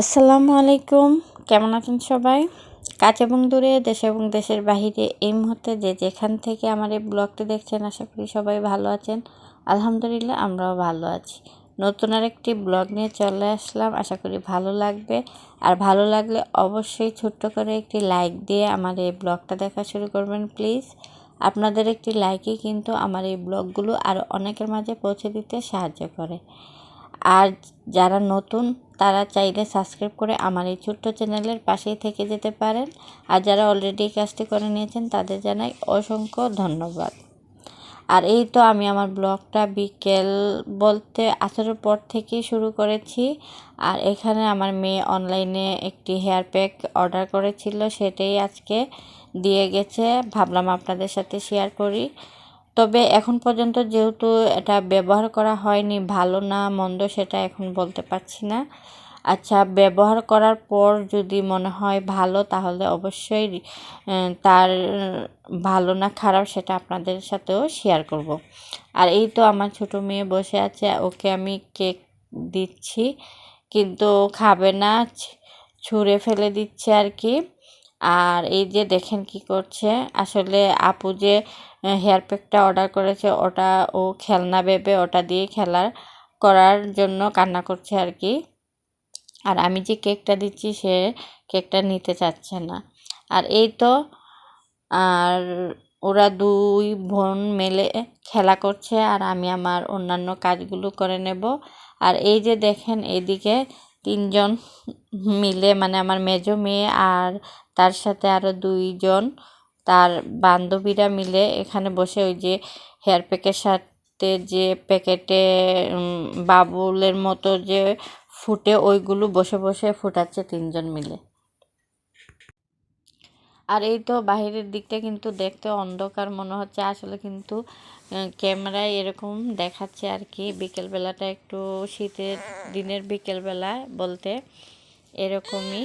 আসসালামু আলাইকুম, কেমন আছেন সবাই? কাছে এবং দূরে, দেশে এবং দেশের বাহিরে এই মুহূর্তে যে যেখান থেকে আমার এই ব্লগটি দেখছেন, আশা করি সবাই ভালো আছেন। আলহামদুলিল্লাহ, আমরাও ভালো আছি। নতুন আরেকটি ব্লগ নিয়ে চলে আসলাম, আশা করি ভালো লাগবে। আর ভালো লাগলে অবশ্যই ছোট্ট করে একটি লাইক দিয়ে আমার এই ব্লগটা দেখা শুরু করবেন প্লিজ। আপনাদের একটি লাইকই কিন্তু আমার এই ব্লগগুলো আরও অনেকের মাঝে পৌঁছে দিতে সাহায্য করে। আর যারা নতুন তারা চাইলে সাবস্ক্রাইব করে আমার এই ছোট্ট চ্যানেলের পাশেই থেকে যেতে পারেন। আর যারা অলরেডি কাজটি করে নিয়েছেন তাদের জানাই অসংখ্য ধন্যবাদ। আর এই তো আমি আমার ব্লগটা বিকেল বলতে আসরের পর থেকেই শুরু করেছি। আর এখানে আমার মেয়ে অনলাইনে একটি হেয়ার প্যাক অর্ডার করেছিল, সেটাই আজকে দিয়ে গেছে। ভাবলাম আপনাদের সাথে শেয়ার করি। তবে এখন পর্যন্ত যেহেতু এটা ব্যবহার করা হয়নি, ভালো না মন্দ সেটা এখন বলতে পারছি না। আচ্ছা, ব্যবহার করার পর যদি মনে হয় ভালো, তাহলে অবশ্যই তার ভালো না খারাপ সেটা আপনাদের সাথেও শেয়ার করব। আর এই তো আমার ছোট মেয়ে বসে আছে, ওকে আমি কেক দিচ্ছি কিন্তু খাবে না, ছুঁড়ে ফেলে দিচ্ছে আর কি। আর এই যে দেখেন কি করছে, আসলে আপু যে হেয়ার প্যাকটা অর্ডার করেছে ওটা ও খেলনা ভেবে ওটা দিয়ে করার জন্য কান্না করছে আর কি। আর আমি যে কেকটা দিচ্ছি সে কেকটা নিতে চাচ্ছে না। আর এই তো, আর ওরা দুই বোন মিলে খেলা করছে আর আমি আমার অন্যান্য কাজগুলো করে নেব। আর এই যে দেখেন এদিকে তিনজন মিলে, মানে আমার মেজো মেয়ে আর তার সাথে আরও দুইজন তার বান্ধবীরা মিলে এখানে বসে ওই যে হেয়ার প্যাকের সাথে যে প্যাকেটে বাবুলের মতো যে ফুটে ওইগুলো বসে বসে ফুটাচ্ছে তিনজন মিলে। আর এই তো বাহিরের দিকটা কিন্তু দেখতে অন্ধকার মনে হচ্ছে, আসলে কিন্তু ক্যামেরায় এরকম দেখাচ্ছে আর কি। বিকেলবেলাটা একটু শীতের দিনের বিকেলবেলা বলতে এরকমই।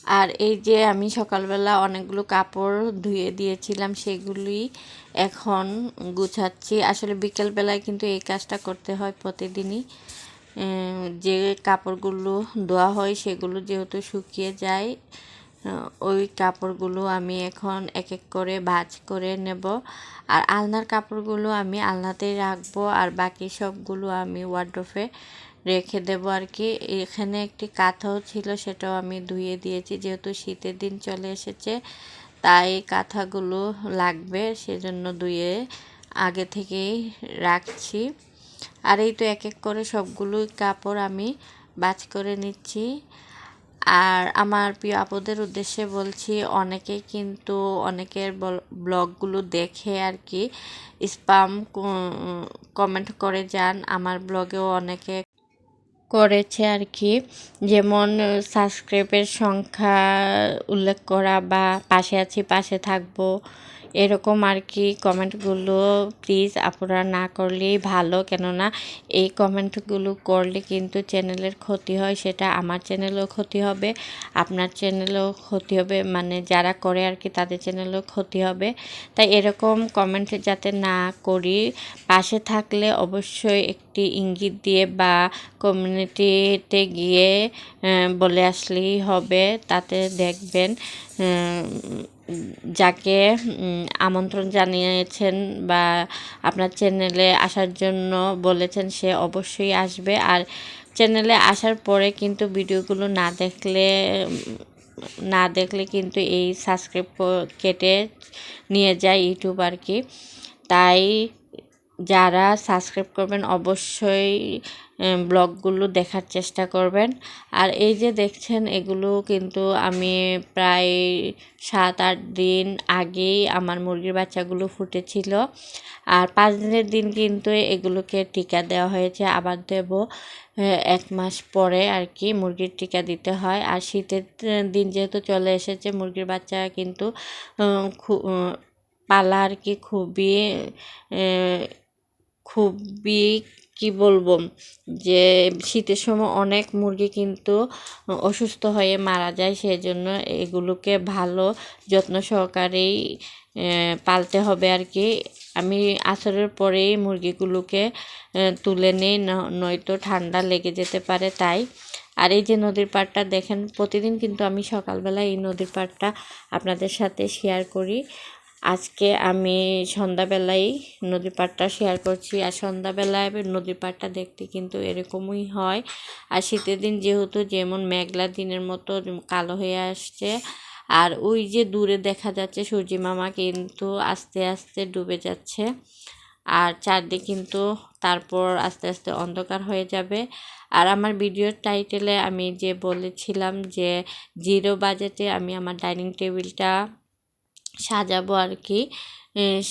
আর এই যে আমি সকালবেলা অনেকগুলো কাপড় ধুয়ে দিয়েছিলাম, সেগুলি এখন গুছাচ্ছি। আসলে বিকেলবেলায় কিন্তু এই কাজটা করতে হয় প্রতিদিনই। যে কাপড়গুলো ধোয়া হয় সেগুলো যেহেতু শুকিয়ে যায়, ওই কাপড়গুলো আমি এখন এক এক করে ভাঁজ করে নেব। আর আলনার কাপড়গুলো আমি আলনাতেই রাখবো, আর বাকি সবগুলো আমি ওয়ার্ডরোবে রেখে দেবো আর কি। এখানে একটি কাঁথাও ছিল, সেটাও আমি ধুয়ে দিয়েছি, যেহেতু শীতের দিন চলে এসেছে তাই কাঁথাগুলো লাগবে, সেজন্য ধুয়ে আগে থেকেই রাখছি। আর এই তো এক এক করে সবগুলোই কাপড় আমি ভাঁজ করে নিচ্ছি। আর আমার প্রিয় আপুদের উদ্দেশ্যে বলছি, অনেকেই কিন্তু অনেকের ব্লগগুলো দেখে আর কি স্প্যাম কমেন্ট করে যান। আমার ব্লগেও অনেকে করেছে আর কি, যেমন সাবস্ক্রাইবের সংখ্যা উল্লেখ করা বা পাশে আছি পাশে থাকবো এরকম আর কি কমেন্টগুলো প্লিজ আপনারা না করলেই ভালো। কেননা এই কমেন্টগুলো করলে কিন্তু চ্যানেলের ক্ষতি হয়, সেটা আমার চ্যানেলেও ক্ষতি হবে, আপনার চ্যানেলেও ক্ষতি হবে, মানে যারা করে আর কি তাদের চ্যানেলেও ক্ষতি হবে। তাই এরকম কমেন্ট যাতে না করি, পাশে থাকলে অবশ্যই একটি ইঙ্গিত দিয়ে বা কমিউনিটিতে গিয়ে বলে আসলেই হবে। তাতে দেখবেন যাকে আমন্ত্রণ জানিয়েছেন বা আপনার চ্যানেলে আসার জন্য বলেছেন সে অবশ্যই আসবে। আর চ্যানেলে আসার পরে কিন্তু ভিডিওগুলো না দেখলে কিন্তু এই সাবস্ক্রাইব কেটে নিয়ে যায় ইউটিউব আর কি। তাই যারা সাবস্ক্রাইব করবেন অবশ্যই ব্লগগুলো দেখার চেষ্টা করবেন। আর এই যে দেখছেন এগুলো কিন্তু আমি প্রায় 7-8 দিন আগেই আমার মুরগির বাচ্চাগুলো ফুটেছিল। আর 5 দিনের দিন কিন্তু এগুলোকে টিকা দেওয়া হয়েছে, আবার দেব 1 মাস পরে আর কি মুরগির টিকা দিতে হয়। আর শীতের দিন যেহেতু চলে এসেছে, মুরগির বাচ্চা কিন্তু পালা আর কি খুবই কি বলবো, যে শীতের সময় অনেক মুরগি কিন্তু অসুস্থ হয়ে মারা যায়, সেজন্য এগুলোকে ভালো যত্ন সহকারেই পালতে হবে আর কি। আমি আসরের পরেই মুরগিগুলোকে তুলে নিই, নয়তো ঠান্ডা লেগে যেতে পারে তাই। আর এই যে নদীর পাড়টা দেখেন, প্রতিদিন কিন্তু আমি সকালবেলা এই নদীর পাড়টা আপনাদের সাথে শেয়ার করি। আজকে আমি সন্ধ্যাবেলায় নদীর পাড়টা শেয়ার করছি। আর সন্ধ্যাবেলায় নদীর পাড়টা দেখতে কিন্তু এরকমই হয়। আর শীতের দিন যেহেতু যেমন মেঘলা দিনের মতো কালো হয়ে আসছে, আর ওই যে দূরে দেখা যাচ্ছে সূর্যি মামা কিন্তু আস্তে আস্তে ডুবে যাচ্ছে। আর চারদিক কিন্তু তারপর আস্তে আস্তে অন্ধকার হয়ে যাবে। আর আমার ভিডিওর টাইটেলে আমি যে বলেছিলাম যে 0 বাজেটে আমি আমার ডাইনিং টেবিলটা সাজাবো আর কি,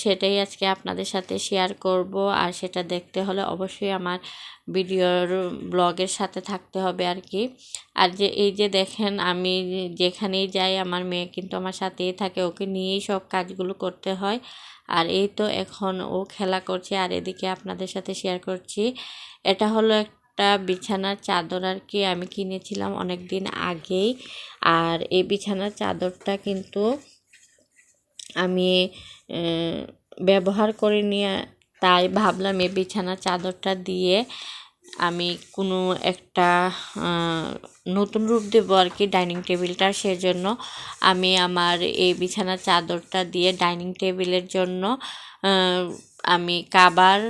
সেটাই আজকে আপনাদের সাথে শেয়ার করব। আর সেটা দেখতে হলে অবশ্যই আমার ভিডিওর ব্লগের সাথে থাকতে হবে আর কি। আর যে এই যে দেখেন, আমি যেখানেই যাই আমার মেয়ে কিন্তু আমার সাথেই থাকে, ওকে নিয়েই সব কাজগুলো করতে হয়। আর এই তো এখন ও খেলা করছে, আর এদিকে আপনাদের সাথে শেয়ার করছি। এটা হলো একটা বিছানার চাদর আর কি, আমি কিনেছিলাম অনেক দিন আগেই। আর এই বিছানার চাদরটা কিন্তু আমি ব্যবহার করিনি, তাই ভাবলাম এই বিছানার চাদরটা দিয়ে আমি কোনো একটা নতুন রূপ দেবো আর কি ডাইনিং টেবিলটার। সেজন্য আমি আমার এই বিছানার চাদরটা দিয়ে ডাইনিং টেবিলের জন্য আমি কাভার,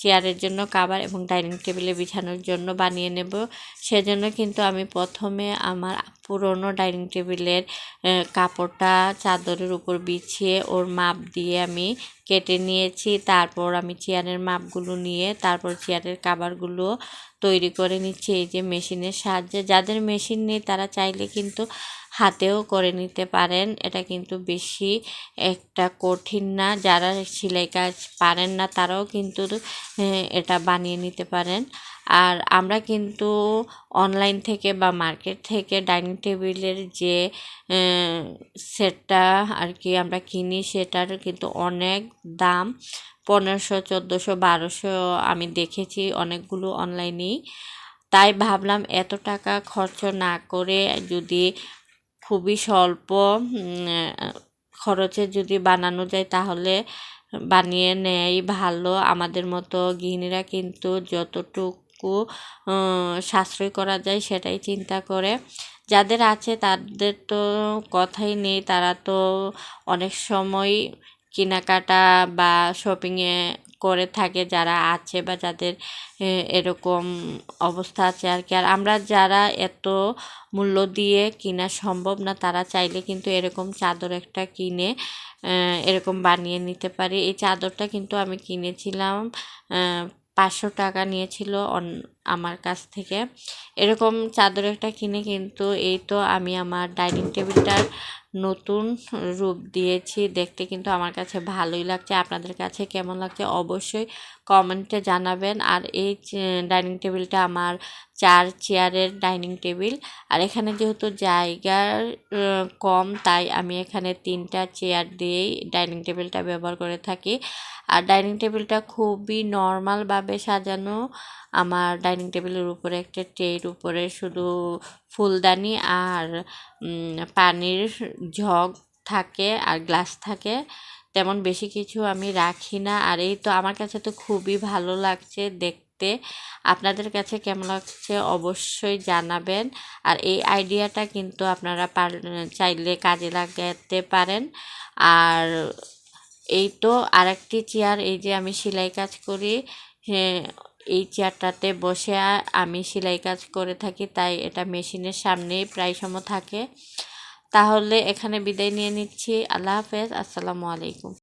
চেয়ারের জন্য কাভার এবং ডাইনিং টেবিলে বিছানোর জন্য বানিয়ে নেব। সেজন্য কিন্তু আমি প্রথমে আমার পুরনো ডাইনিং টেবিলের কাপড়টা চাদরের উপর বিছিয়ে ওর মাপ দিয়ে আমি কেটে নিয়েছি। তারপর আমি চেয়ারের মাপগুলো নিয়ে তারপর চেয়ারের কাভারগুলো তৈরি করে নিচ্ছি এই যে মেশিনের সাহায্যে। যাদের মেশিন নেই তারা চাইলে কিন্তু হাতেও করে নিতে পারেন, এটা কিন্তু বেশি একটা কঠিন না। যারা সেলাই কাজ পারেন না তারাও কিন্তু এটা বানিয়ে নিতে পারেন। আর আমরা কিন্তু অনলাইন থেকে বা মার্কেট থেকে ডাইনিং টেবিলের যে সেটটা আর কি আমরা কিনি, সেটার কিন্তু অনেক দাম, 1500, 1400, 1200 আমি দেখেছি অনেকগুলো অনলাইনেই। তাই ভাবলাম এত টাকা খরচ না করে যদি খুবই স্বল্প খরচে যদি বানানো যায় তাহলে বানিয়ে নেয়াই ভালো। আমাদের মতো গৃহিণীরা কিন্তু যতটুকু সাশ্রয় করা যায় সেটাই চিন্তা করে। যাদের আছে তাদের তো কথাই নেই, তারা তো অনেক সময় কেনাকাটা বা শপিংয়ে করে থাকে, যারা আছে বা যাদের এরকম অবস্থা আছে আর কি। আর আমরা যারা এত মূল্য দিয়ে কেনা সম্ভব না, তারা চাইলে কিন্তু এরকম চাদর একটা কিনে এরকম বানিয়ে নিতে পারি। এই চাদরটা কিন্তু আমি কিনেছিলাম 500 টাকা নিয়েছিল আমার কাছ থেকে। এরকম চাদর একটা কিনে কিন্তু এই তো আমি আমার ডাইনিং টেবিলটার নতুন রূপ দিয়েছি। দেখতে কিন্তু আমার কাছে ভালোই লাগছে। আপনাদের কাছে কেমন লাগছে অবশ্যই কমেন্টে জানাবেন। আর এই ডাইনিং টেবিলটা আমার 4 চেয়ারের ডাইনিং টেবিল। আর এখানে যেহেতু জায়গার কম, তাই আমি এখানে 3টা চেয়ার দিয়েই ডাইনিং টেবিলটা ব্যবহার করে থাকি। আর ডাইনিং টেবিলটা খুবই নর্মালভাবে সাজানো। আমার ডাইনিং টেবিলের উপরে একটা ট্রের উপরে শুধু ফুলদানি আর পানির জগ থাকে আর গ্লাস থাকে, তেমন বেশি কিছু আমি রাখি না। আর এই তো আমার কাছে তো খুবই ভালো লাগছে দেখতে। আপনাদের কাছে কেমন লাগছে অবশ্যই জানাবেন। আর এই আইডিয়াটা কিন্তু আপনারা চাইলে কাজে লাগাতে পারেন। আর এই তো আরেকটি চেয়ার, এই যে আমি সেলাই কাজ করি, এই চেয়ারটাতে বসে আমি সেলাই কাজ করে থাকি, তাই এটা মেশিনের সামনেই প্রায় সময় থাকে। তাহলে এখানে বিদায় নিয়ে নিচ্ছি। আল্লাহ হাফেজ, আসসালামু আলাইকুম।